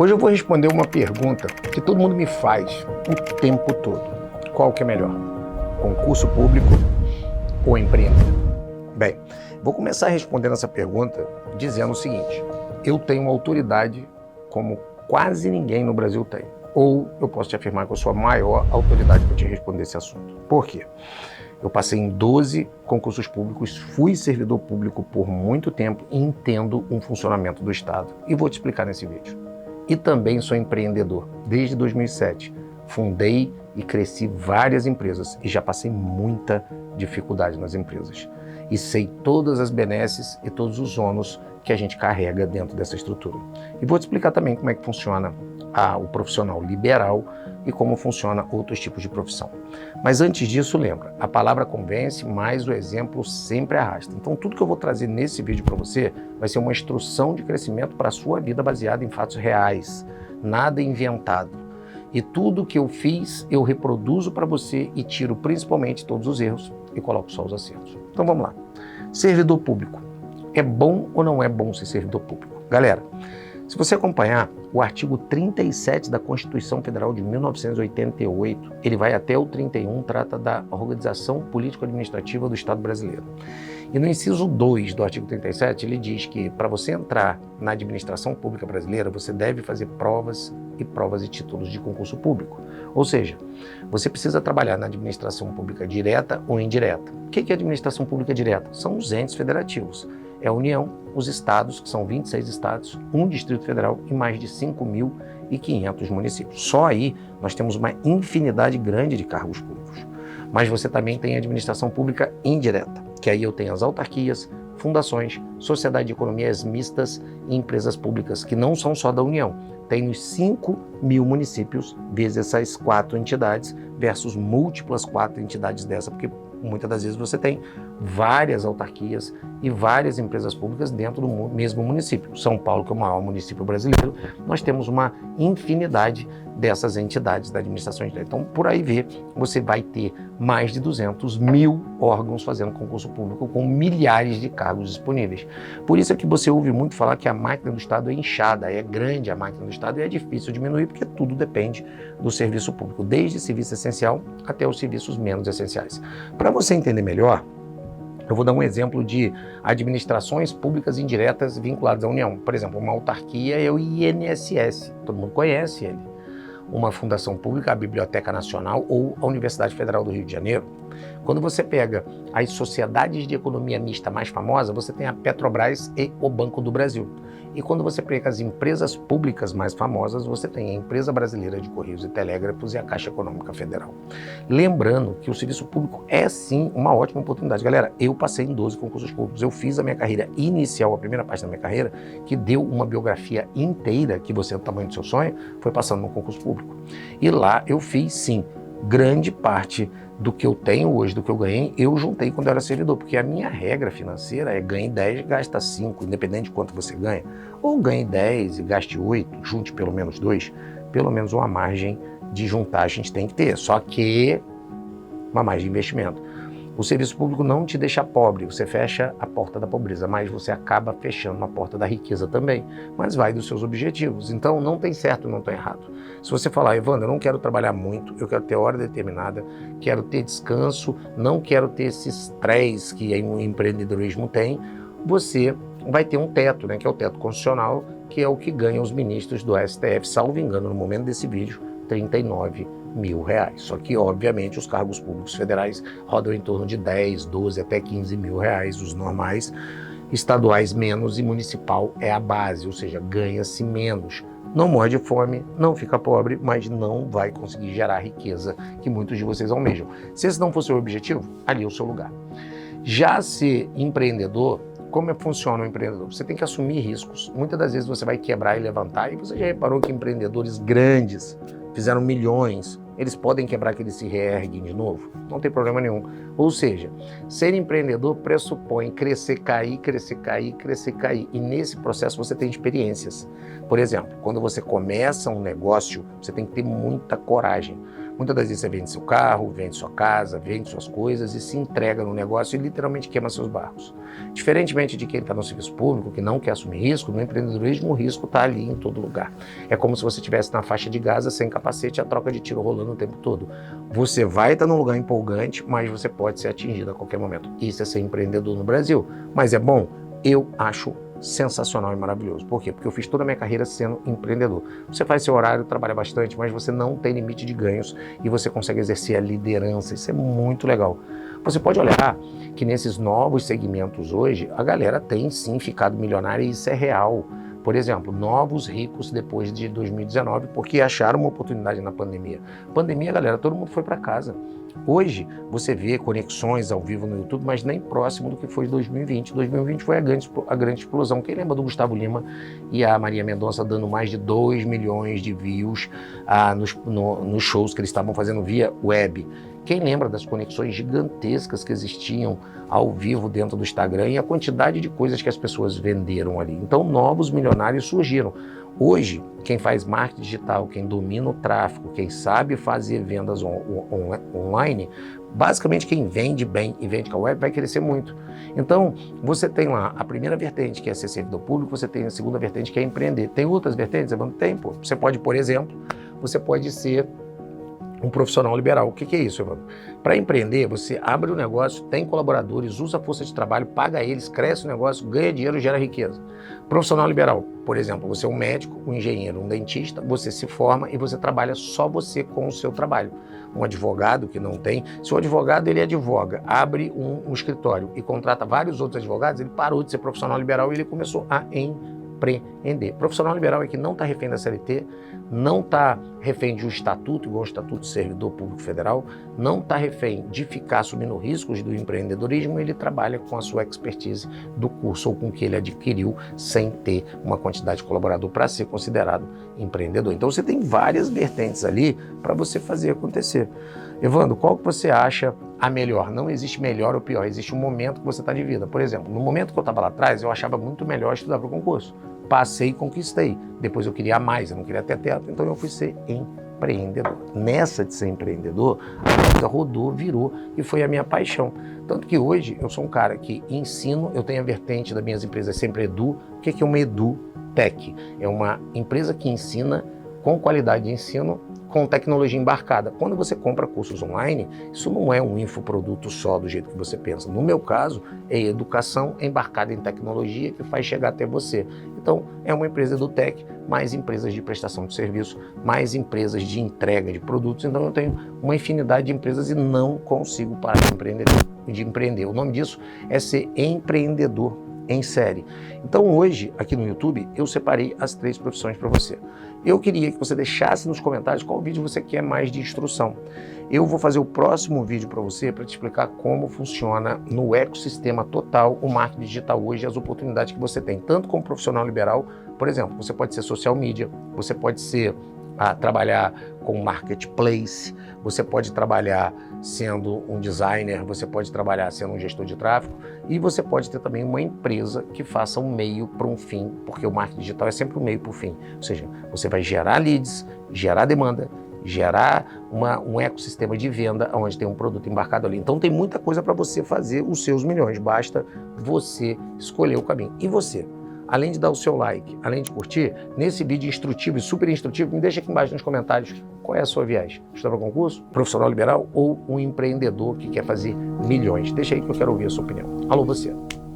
Hoje eu vou responder uma pergunta que todo mundo me faz o tempo todo. Qual que é melhor? Concurso público ou empreender? Bem, vou começar respondendo essa pergunta dizendo o seguinte: eu tenho uma autoridade como quase ninguém no Brasil tem. Ou eu posso te afirmar que eu sou a maior autoridade para te responder esse assunto. Por quê? Eu passei em 12 concursos públicos, fui servidor público por muito tempo e entendo um funcionamento do Estado. E vou te explicar nesse vídeo. E também sou empreendedor. Desde 2007, fundei e cresci várias empresas e já passei muita dificuldade nas empresas. E sei todas as benesses e todos os ônus que a gente carrega dentro dessa estrutura. E vou te explicar também como é que funciona o profissional liberal e como funciona outros tipos de profissão. Mas antes disso, lembra, a palavra convence, mas o exemplo sempre arrasta. Então tudo que eu vou trazer nesse vídeo para você vai ser uma instrução de crescimento para a sua vida baseada em fatos reais, nada inventado. E tudo que eu fiz, eu reproduzo para você e tiro principalmente todos os erros e coloco só os acertos. Então vamos lá. Servidor público. É bom ou não é bom ser servidor público? Galera, se você acompanhar o artigo 37 da Constituição Federal de 1988, ele vai até o 31, trata da organização político-administrativa do Estado brasileiro. E no inciso 2 do artigo 37, ele diz que para você entrar na administração pública brasileira, você deve fazer provas e títulos de concurso público. Ou seja, você precisa trabalhar na administração pública direta ou indireta. O que é administração pública direta? São os entes federativos. É a União, os estados, que são 26 estados, um Distrito Federal e mais de 5.500 municípios. Só aí nós temos uma infinidade grande de cargos públicos. Mas você também tem a administração pública indireta, que aí eu tenho as autarquias, fundações, sociedade de economias mistas e empresas públicas, que não são só da União. Tem os 5.000 municípios, vezes essas 4 entidades, versus múltiplas 4 entidades dessa, porque muitas das vezes você tem várias autarquias e várias empresas públicas dentro do mesmo município. São Paulo, que é o maior município brasileiro, nós temos uma infinidade dessas entidades da administração direta. Então, por aí você vai ter mais de 200.000 órgãos fazendo concurso público com milhares de cargos disponíveis. Por isso é que você ouve muito falar que a máquina do Estado é inchada, é grande a máquina do Estado e é difícil diminuir, porque tudo depende do serviço público, desde serviço essencial até os serviços menos essenciais. Para você entender melhor, eu vou dar um exemplo de administrações públicas indiretas vinculadas à União. Por exemplo, uma autarquia é o INSS, todo mundo conhece ele. Uma fundação pública, a Biblioteca Nacional ou a Universidade Federal do Rio de Janeiro. Quando você pega as sociedades de economia mista mais famosas, você tem a Petrobras e o Banco do Brasil. E quando você pega as empresas públicas mais famosas, você tem a Empresa Brasileira de Correios e Telégrafos e a Caixa Econômica Federal. Lembrando que o serviço público é sim uma ótima oportunidade. Galera, eu passei em 12 concursos públicos, eu fiz a minha carreira inicial, a primeira parte da minha carreira, que deu uma biografia inteira, que você é o tamanho do seu sonho, foi passando no concurso público. E lá eu fiz sim, grande parte do que eu tenho hoje, do que eu ganhei, eu juntei quando eu era servidor, porque a minha regra financeira é ganhe 10 e gasta 5, independente de quanto você ganha. Ou ganhe 10 e gaste 8, junte pelo menos 2, pelo menos uma margem de juntar a gente tem que ter, só que uma margem de investimento. O serviço público não te deixa pobre, você fecha a porta da pobreza, mas você acaba fechando a porta da riqueza também, mas vai dos seus objetivos. Então não tem certo, não tem errado. Se você falar, Evandro, eu não quero trabalhar muito, eu quero ter hora determinada, quero ter descanso, não quero ter esse estresse que o empreendedorismo tem, você vai ter um teto, né, que é o teto constitucional, que é o que ganha os ministros do STF, salvo engano, no momento desse vídeo, R$39.000. Só que, obviamente, os cargos públicos federais rodam em torno de 10, 12 até 15 mil reais, os normais, estaduais menos e municipal é a base, ou seja, ganha-se menos. Não morre de fome, não fica pobre, mas não vai conseguir gerar a riqueza que muitos de vocês almejam. Se esse não for seu objetivo, ali é o seu lugar. Já ser empreendedor, como funciona o empreendedor? Você tem que assumir riscos. Muitas das vezes você vai quebrar e levantar, e você já reparou que empreendedores grandes fizeram milhões, eles podem quebrar que eles se reerguem de novo? Não tem problema nenhum. Ou seja, ser empreendedor pressupõe crescer, cair, crescer, cair, crescer, cair. E nesse processo você tem experiências. Por exemplo, quando você começa um negócio, você tem que ter muita coragem. Muitas das vezes você vende seu carro, vende sua casa, vende suas coisas e se entrega no negócio e literalmente queima seus barcos. Diferentemente de quem está no serviço público, que não quer assumir risco, no empreendedorismo o risco está ali em todo lugar. É como se você estivesse na faixa de Gaza sem capacete, a troca de tiro rolando o tempo todo. Você vai estar num lugar empolgante, mas você pode ser atingido a qualquer momento. Isso é ser empreendedor no Brasil. Mas é bom? Eu acho sensacional e maravilhoso. Por quê? Porque eu fiz toda a minha carreira sendo empreendedor. Você faz seu horário, trabalha bastante, mas você não tem limite de ganhos e você consegue exercer a liderança. Isso é muito legal. Você pode olhar que nesses novos segmentos hoje, a galera tem sim ficado milionária e isso é real. Por exemplo, novos ricos depois de 2019, porque acharam uma oportunidade na pandemia. Pandemia, galera, todo mundo foi para casa. Hoje, você vê conexões ao vivo no YouTube, mas nem próximo do que foi 2020. 2020 foi a grande explosão. Quem lembra do Gustavo Lima e a Maria Mendonça dando mais de 2 milhões de views nos shows que eles estavam fazendo via web? Quem lembra das conexões gigantescas que existiam ao vivo dentro do Instagram e a quantidade de coisas que as pessoas venderam ali? Então, novos milionários surgiram. Hoje, quem faz marketing digital, quem domina o tráfego, quem sabe fazer vendas online, basicamente quem vende bem e vende com a web vai crescer muito. Então, você tem lá a primeira vertente, que é ser servidor público, você tem a segunda vertente, que é empreender. Tem outras vertentes? Tem, pô. Você pode, por exemplo, você pode ser um profissional liberal. O que é isso, Evandro? Para empreender, você abre um negócio, tem colaboradores, usa a força de trabalho, paga eles, cresce o negócio, ganha dinheiro, gera riqueza. Profissional liberal, por exemplo, você é um médico, um engenheiro, um dentista, você se forma e você trabalha só você com o seu trabalho. Um advogado que não tem, se o advogado ele advoga, abre um escritório e contrata vários outros advogados, ele parou de ser profissional liberal e ele começou a empreender. Profissional liberal é que não está refém da CLT, não está refém de um estatuto, igual o Estatuto de Servidor Público Federal, não está refém de ficar assumindo riscos do empreendedorismo, ele trabalha com a sua expertise do curso ou com o que ele adquiriu sem ter uma quantidade de colaborador para ser considerado empreendedor. Então você tem várias vertentes ali para você fazer acontecer. Evandro, qual que você acha a melhor? Não existe melhor ou pior, existe um momento que você está de vida. Por exemplo, no momento que eu estava lá atrás, eu achava muito melhor estudar para o concurso. Passei e conquistei. Depois eu queria mais, eu não queria ter teto, então eu fui ser empreendedor. Nessa de ser empreendedor, a vida rodou, virou e foi a minha paixão. Tanto que hoje eu sou um cara que ensino, eu tenho a vertente das minhas empresas Sempre Edu. O que é uma EduTech? É uma empresa que ensina com qualidade de ensino, com tecnologia embarcada. Quando você compra cursos online, isso não é um infoproduto só do jeito que você pensa. No meu caso, é educação embarcada em tecnologia que faz chegar até você. Então, é uma empresa EduTech, mais empresas de prestação de serviço, mais empresas de entrega de produtos. Então, eu tenho uma infinidade de empresas e não consigo parar de empreender. O nome disso é ser empreendedor em série. Então hoje, aqui no YouTube, eu separei as 3 profissões para você. Eu queria que você deixasse nos comentários qual vídeo você quer mais de instrução. Eu vou fazer o próximo vídeo para você para te explicar como funciona no ecossistema total o marketing digital hoje e as oportunidades que você tem, tanto como profissional liberal, por exemplo, você pode ser social media, você pode ser trabalhar com marketplace, você pode trabalhar sendo um designer, você pode trabalhar sendo um gestor de tráfego e você pode ter também uma empresa que faça um meio para um fim, porque o marketing digital é sempre um meio para o fim. Ou seja, você vai gerar leads, gerar demanda, gerar um ecossistema de venda onde tem um produto embarcado ali. Então tem muita coisa para você fazer os seus milhões, basta você escolher o caminho. E você? Além de dar o seu like, além de curtir, nesse vídeo instrutivo e super instrutivo, me deixa aqui embaixo nos comentários qual é a sua viagem. Estudar para concurso, profissional liberal ou um empreendedor que quer fazer milhões? Deixa aí que eu quero ouvir a sua opinião. Alô, você.